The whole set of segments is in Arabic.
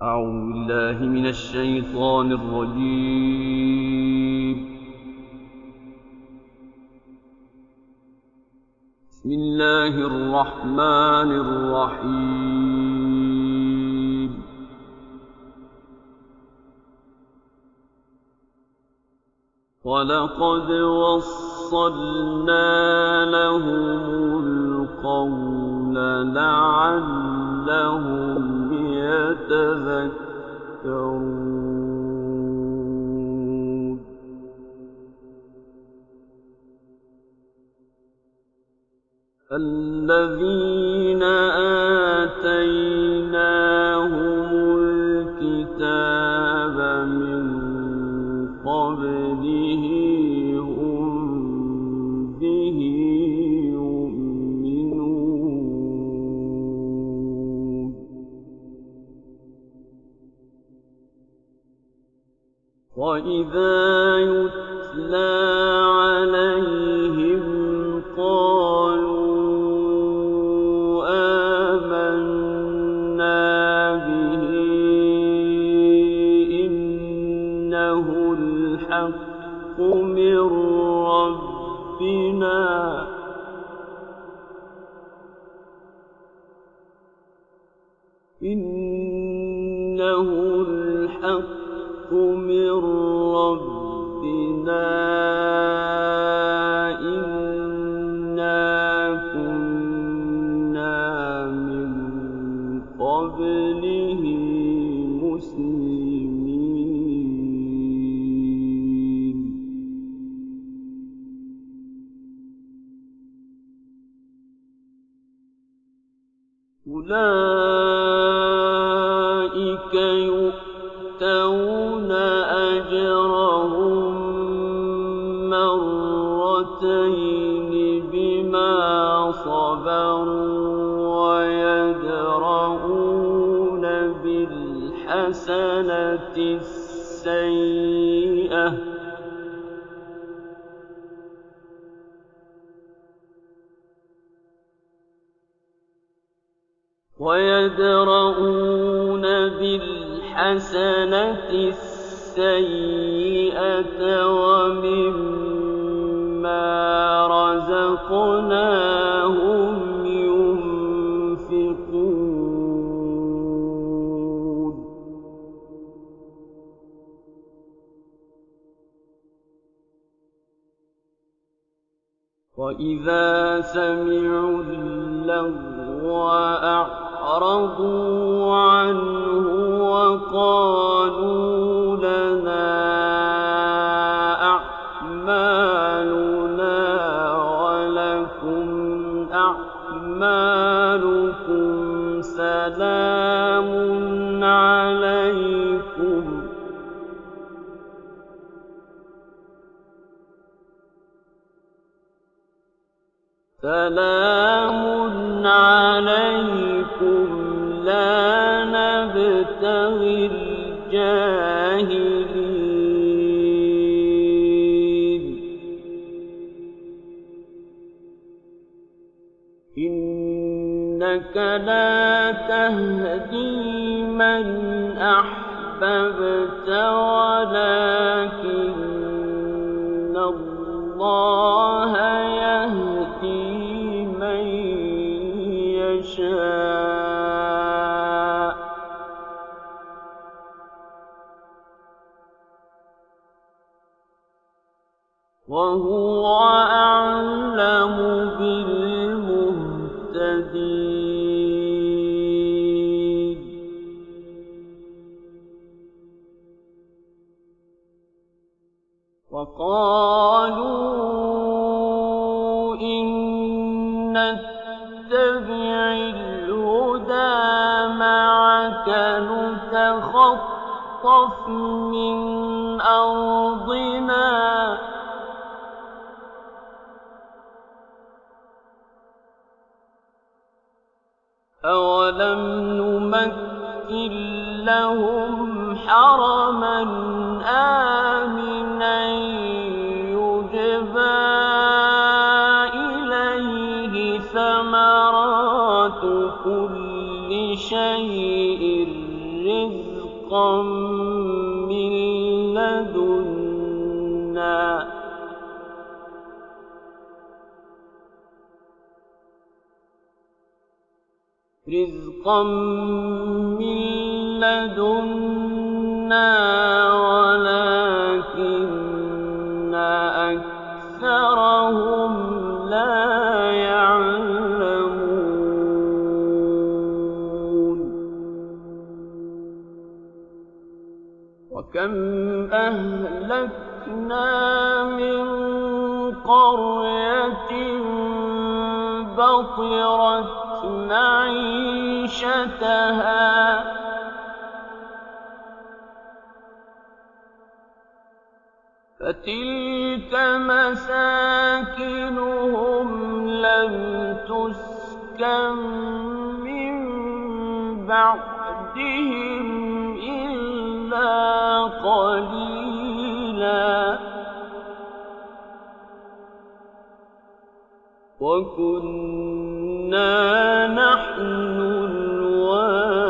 أعوذ بالله من الشيطان الرجيم. بسم الله الرحمن الرحيم. ولقد وصلنا لهم القول لعلهم يتذكرون. الذين آتيناهم الكتاب من قبله هم به يؤمنون. وإذا يتلى عليهم قالوا آمنا به إنه الحق من ربنا إنه الحق من ربنا إنا كنا من قبله مسلمين. أولئك يؤتون أجرهم مرتين بما صبروا ويدرؤون بالحسنة السيئة ومما رزقناهم ينفقون. وإذا سمعوا اللغو أعرضوا عنه وقالوا لنا أعمالنا ولكم أعمالكم سلام عليكم لا نبتغي الجاهلين. إنك لا تهدي من أحببت ولكن الله يهدي من يشاء وهو أعلم بالمهتدين. وقالوا إن نتبع الهدى معك نتخطف من أرضنا أولم نمكن لهم حرما آمنا يجبى إليه ثمرات كل شيء رزقا رِزْقًا مِّن لَّدُنَّا وَلَٰكِنَّ أَكْثَرَهُمْ لَا يَعْلَمُونَ وَكَمْ أَهْلَكْنَا مِن قَرْيَةٍ بَطِرَتْ مَعِيشَتَهَا فَتِلْكَ مَسَاكِنُهُمْ لَمْ تُسْكَن مِّن بَعْدِهِمْ إِلَّا قَلِيلًا وَكُنَّا نَحْنُ الْوَارِثِينَ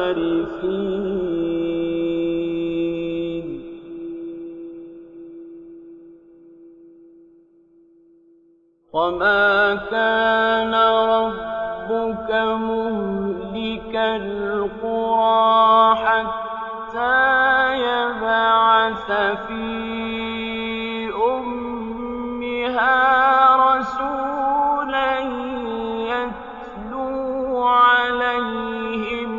وَمَا كَانَ رَبُّكَ مُهْلِكَ الْقُرَىٰ حَتَّىٰ يَبْعَثَ فِي أُمِّهَا رَسُولًا يَتْلُو عَلَيْهِمْ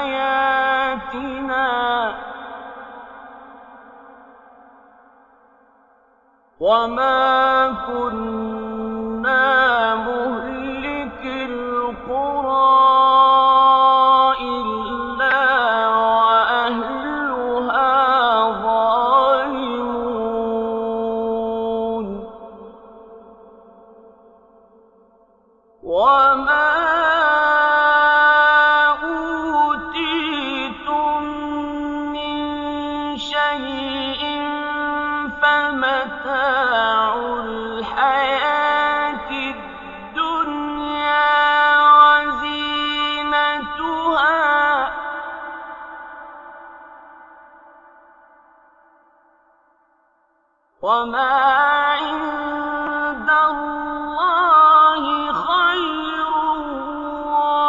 آيَاتِنَا وَمَا كُنَّا مُهْلِكِي الْقُرَىٰ إِلَّا وَأَهْلُهَا ظَالِمُونَ وَمَا أُوتِيتُم مِّن شَيْءٍ فَمَتَاعُ الْحَيَاةِ الدُّنْيَا وَزِينَتُهَا وَمَا عِندَ اللَّهِ خَيْرٌ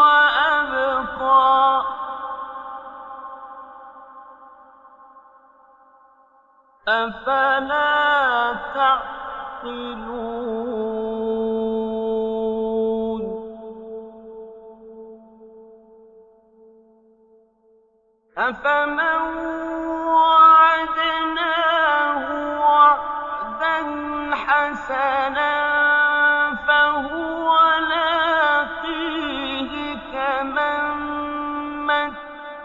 وَأَبْقَىٰ أَفَلَا تَعْقِلُونَ أَفَمَن وَعَدْنَاهُ وَعْدًا حَسَنًا فَهُوَ لَاقِيهِ كَمَن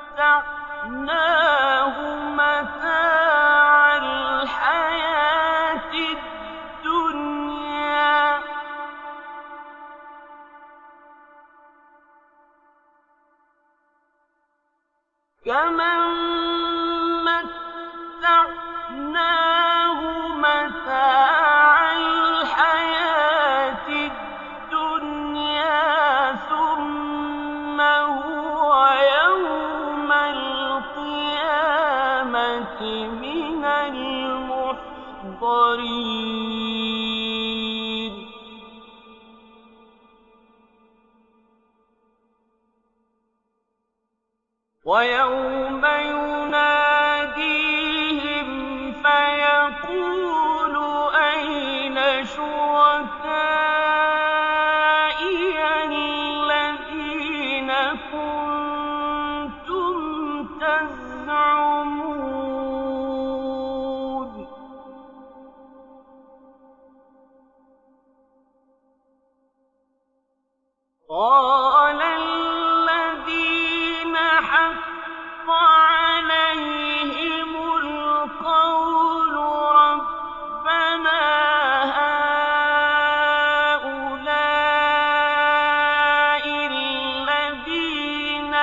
مَّتَّعْنَاهُ مَتَاعَ الْحَيَاةِ الدُّنْيَا كَمَن مَّتَّعْنَاهُ مَتَاعَ الْحَيَاةِ الدُّنْيَا ثُمَّ هُوَ يَوْمَ الْقِيَامَةِ مِنَ الْمُحْضَرِينَ وَيَوْمَ يُنَادِيهِمْ فَيَقُولُ أَيْنَ شُرَكَائِيَ الَّذِينَ كُنتُمْ تَزْعُمُونَ قَالَ الَّذِينَ حَقَّ عَلَيْهِمُ الْقَوْلُ رَبَّنَا هَٰؤُلَاءِ الَّذِينَ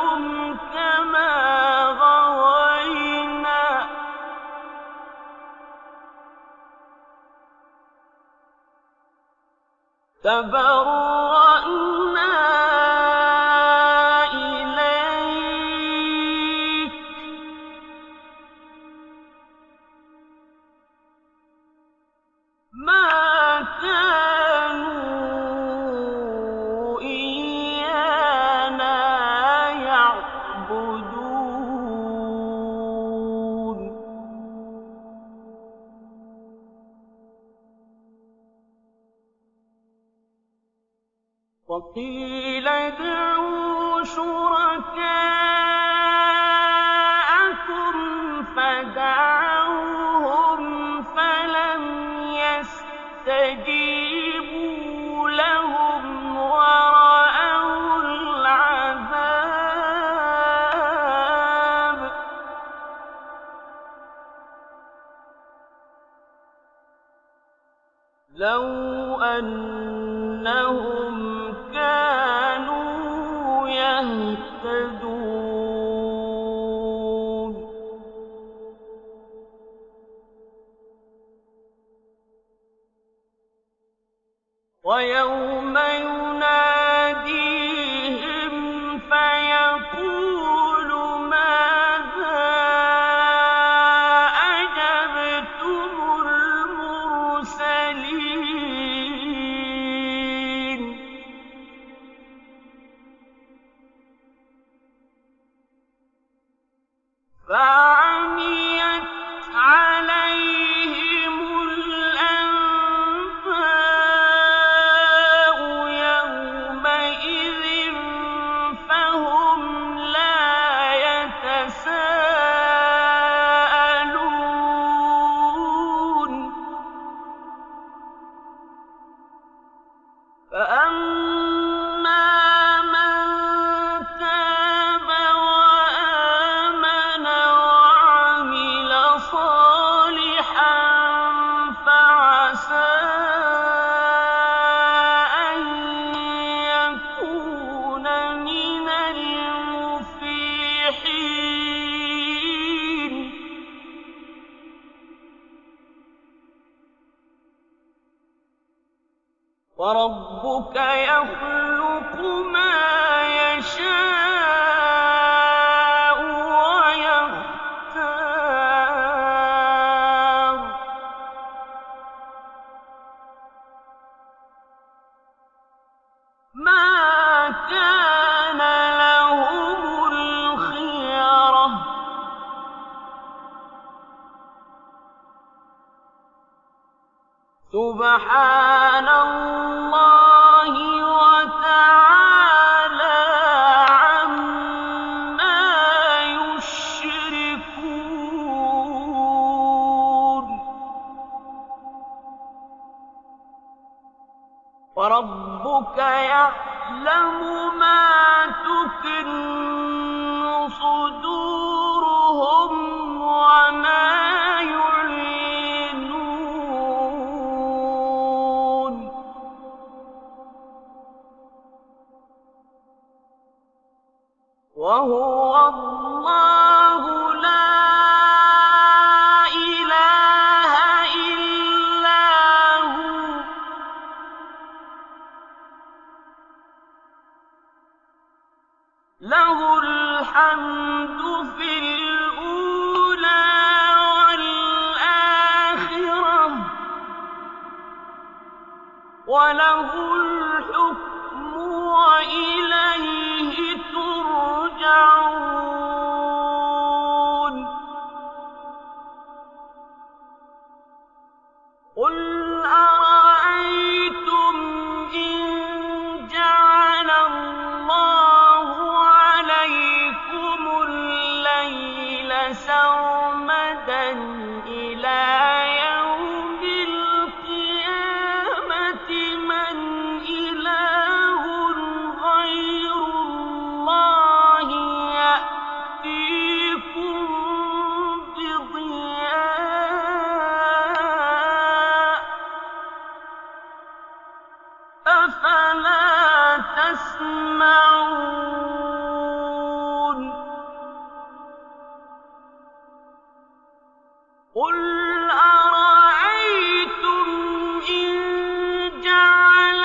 أَغْوَيْنَاهُمْ كَمَا غَوَيْنَا تَبَرَّأْنَا إِلَيْكَ مَا كَانُوا إِيَّانَا يَعْبُدُونَ وَقِيلَ ادْعُوا شُرَكَاءَكُمْ فَدَعَوْهُمْ فَلَمْ يَسْتَجِيبُوا لَهُمْ وَرَأَوُا الْعَذَابَ لَوْ أَنَّهُمْ كَانُوا يَهْتَدُونَ وَيَوْمَ يُنَادِيهِمْ فَيَقُولُ مَاذَا أَجَبْتُمُ الْمُرْسَلِينَ فَعَمِيَتْ عَلَيْهِمُ الْأَنبَاءُ يَوْمَئِذٍ فَهُمْ لَا يَتَسَاءَلُونَ فَأَمَّا مَن تَابَ وَآمَنَ وَعَمِلَ صَالِحًا فَعَسَىٰ أَن يَكُونَ مِنَ الْمُفْلِحِينَ وَرَبُّكَ يَخْلُقُ مَا يَشَاءُ وَيَخْتَارُ مَا كَانَ لَهُمُ الْخِيَرَةُ سُبْحَانَ اللَّهِ وَتَعَالَىٰ عَمَّا يُشْرِكُونَ وَرَبُّكَ يَعْلَمُ مَا تُكِنُّ صُدُورُهُمْ وَمَا يُعْلِنُونَ وَهُوَ اللَّهُ لَا إِلَٰهَ إِلَّا هُوَ لَهُ الْحَمْدُ فِي الْأُولَىٰ وَالْآخِرَةِ وَلَهُ الْحُكْمُ وَإِلَيْهِ تُرْجَعُونَ قُلْ أَرَأَيْتُمْ إِن جَعَلَ اللَّهُ عَلَيْكُمُ اللَّيْلَ سَرْمَدًا إِلَىٰ يَوْمِ الْقِيَامَةِ مَنْ إِلَٰهٌ غَيْرُ اللَّهِ يَأْتِيكُم بِضِيَاءٍ أَفَلَا تَسْمَعُونَ قُلْ أَرَأَيْتُمْ إِن جَعَلَ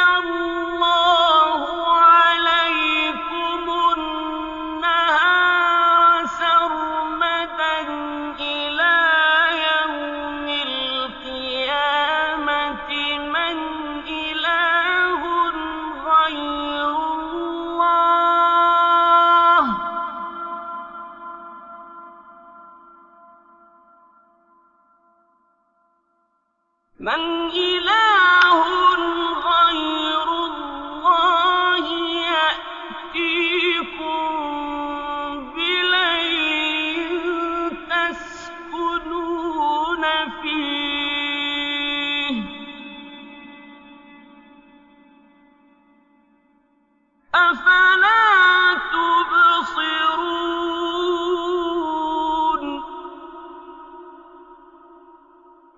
أفلا تبصرون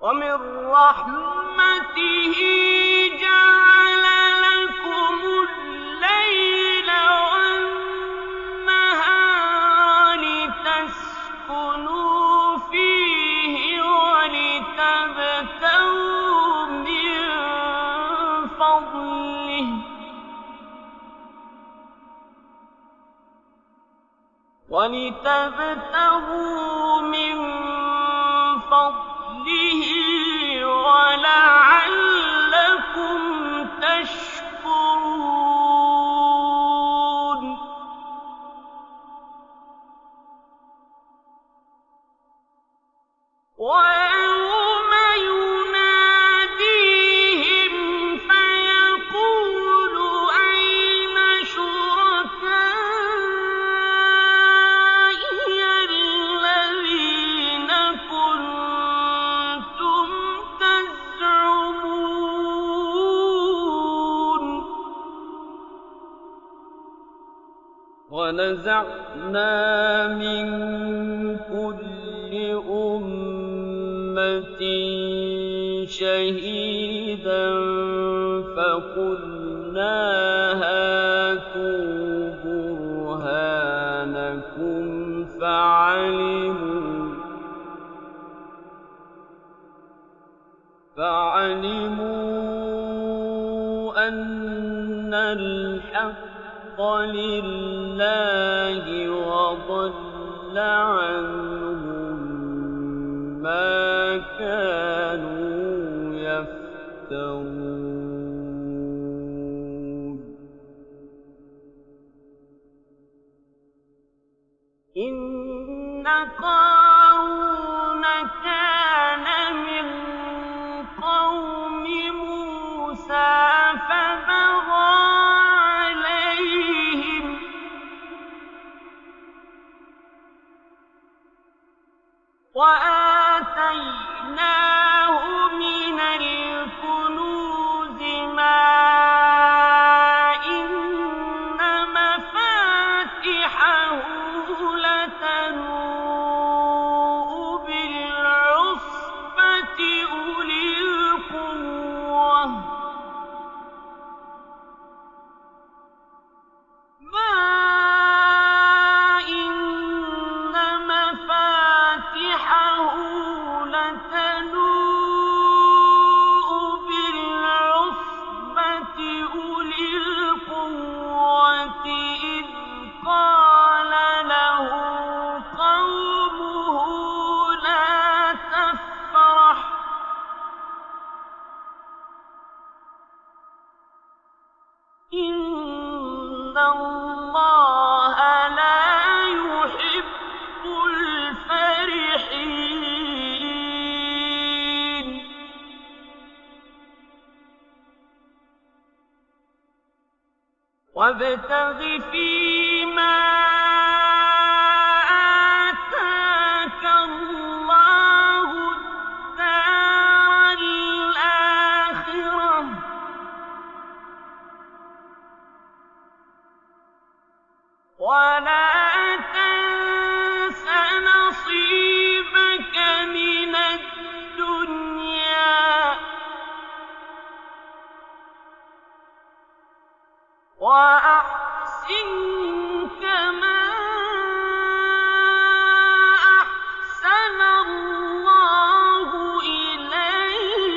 ومن رحمته جعل لكم الليل والنهار لتسكنوا فيه ولتبتغوا من فضله ولعلكم تشكرون ويوم يناديهم فيقول أين شركائي الذين كنتم تزعمون ونزعنا من كل أمة شهيدا فقلنا هاتوا برهانكم فعلموا أن الحق لله وضل عنهم ما كانوا يفترون إن قارون كان من قوم موسى فبغى عليهم وآتيناه من الكنوز ما إن مفاتحه لتنوء بالعصبة أولي القوة ما إن مفاتحه لتنوء بالعصبة أولي القوة إذ قال له قومه لا تفرح إن الله لا يحب الفرحين وابتغ فيما آتاك الله الدار الآخرة ولا تنس نصيبك من الدنيا وأحسن كما أحسن الله إليك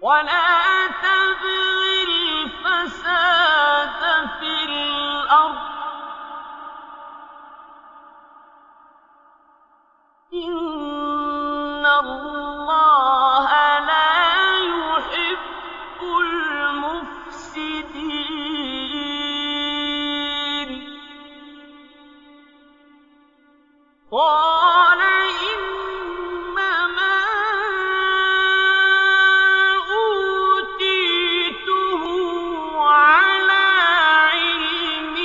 ولا تبغ الفساد في الأرض إن الله لا يحب المفسدين قال إنما أوتيته على علم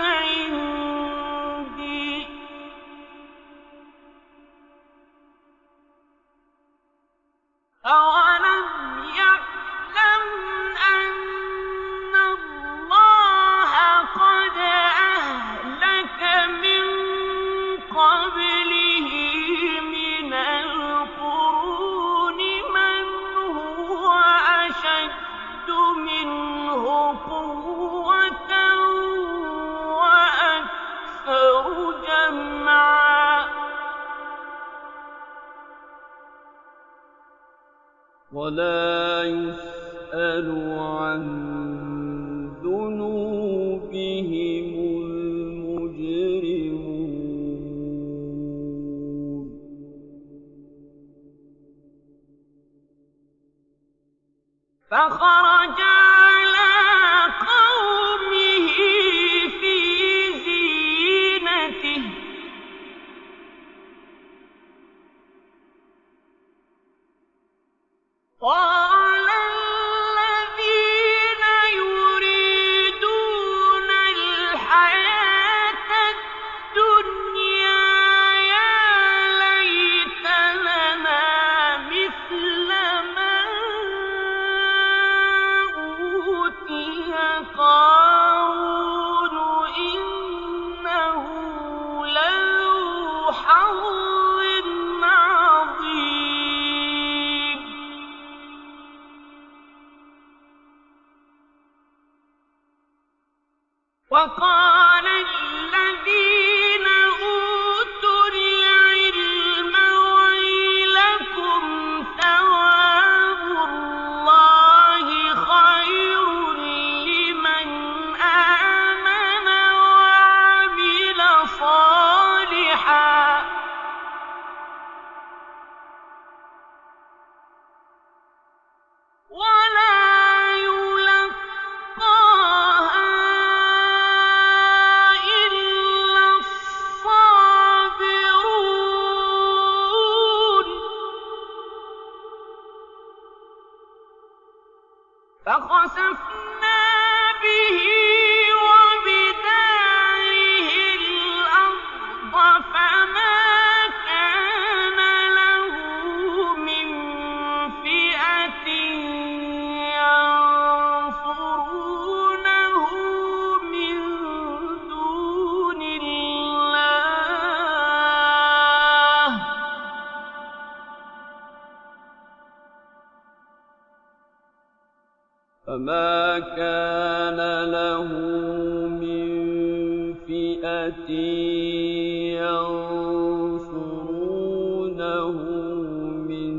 عندي أولم يعلم ولا يسأل عن ذنوبهم المجرمون. فخرج على قومه في زينته قال الذين يريدون الحياة الدنيا يا ليت لنا مثل ما أوتي قارون إنه لذو حظ عظيم. وقال الذين أوتوا العلم ويلكم ثواب الله خير لمن آمن وعمل صالحا ولا يلقاها إلا الصابرون. فخسفنا به وبداره الأرض فما كان له من فئة ينصرونه من دون الله فما كان له من فئة ينصرونه من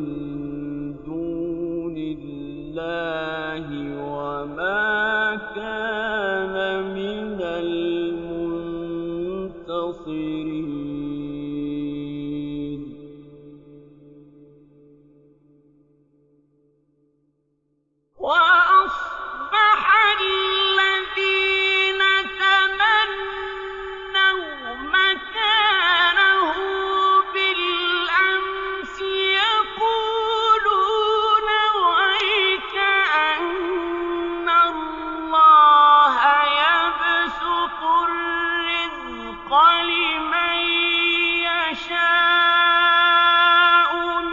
دون الله وما كان من المنتصرين. وأصبح الذين تمنوا مكانه بالأمس يقولون ويك أن الله يبسط الرزق لمن يشاء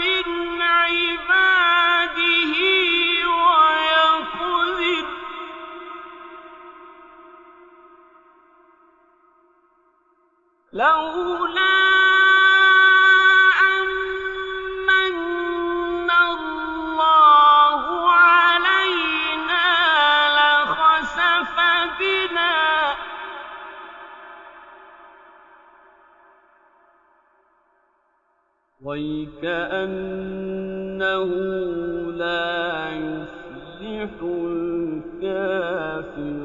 من عباده ويقدر لولا أمن الله علينا لخسف بنا ويكأنه لا يفلح الكافرون.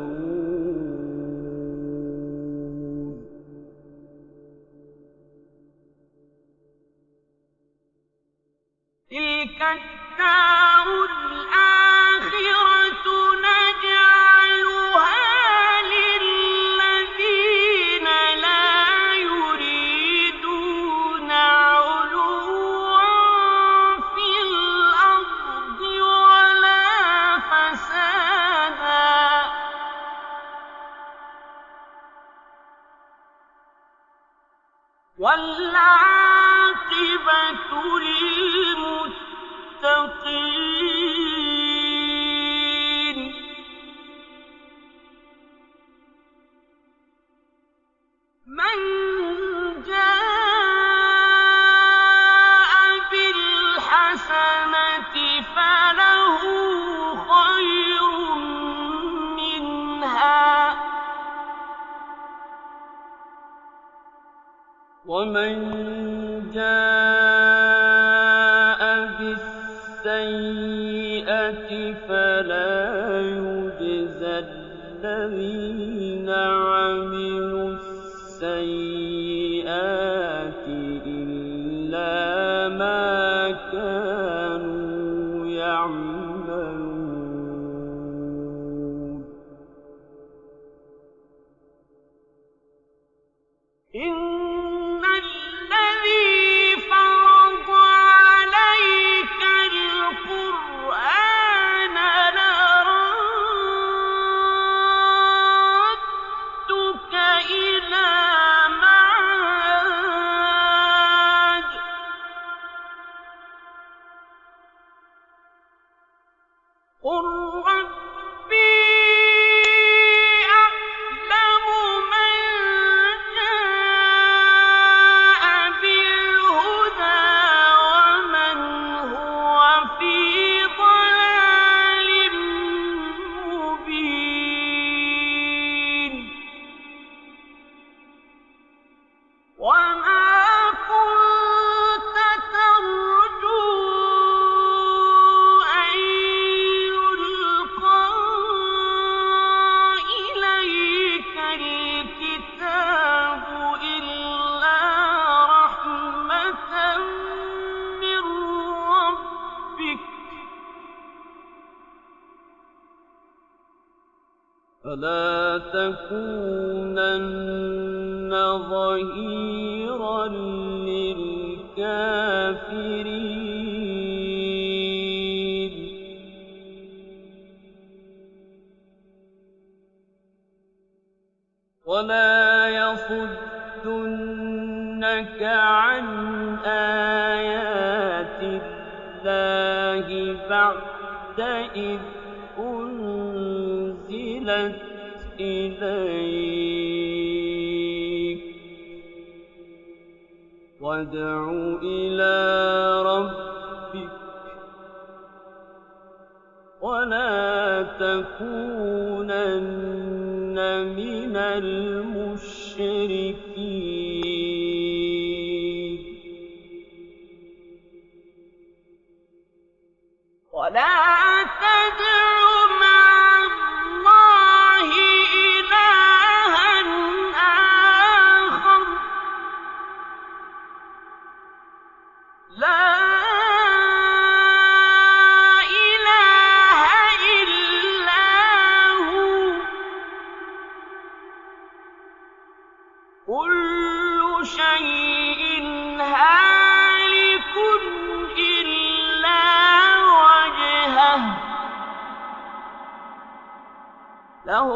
تلك الدار الآخرة نجعلها للذين لا يريدون علوا في الأرض ولا فسادا والعاقبة للمتقين. من جاء بالحسنة فله خير منها ومن جاء بالسيئة فلا يجزى الذين عملوا السيئات إلا ما كانوا يعملون إن الذي فرض عليك القرآن لرادك إلى معاد قل ربي أعلم من جاء بالهدى ومن هو في ضلال مبين وما كنت ترجو أن يلقى إليك الكتاب إلا رحمة من ربك فلا تكونن ظهيرا للكافرين ولا يصدنك عن آيات الله بعد إذ أنزلت إليك وادع إلى ربك ولا تكونن من المشركين ولا تدع مع الله إلها آخر لا إله إلا هو كل شيء هالك إلا وجهه له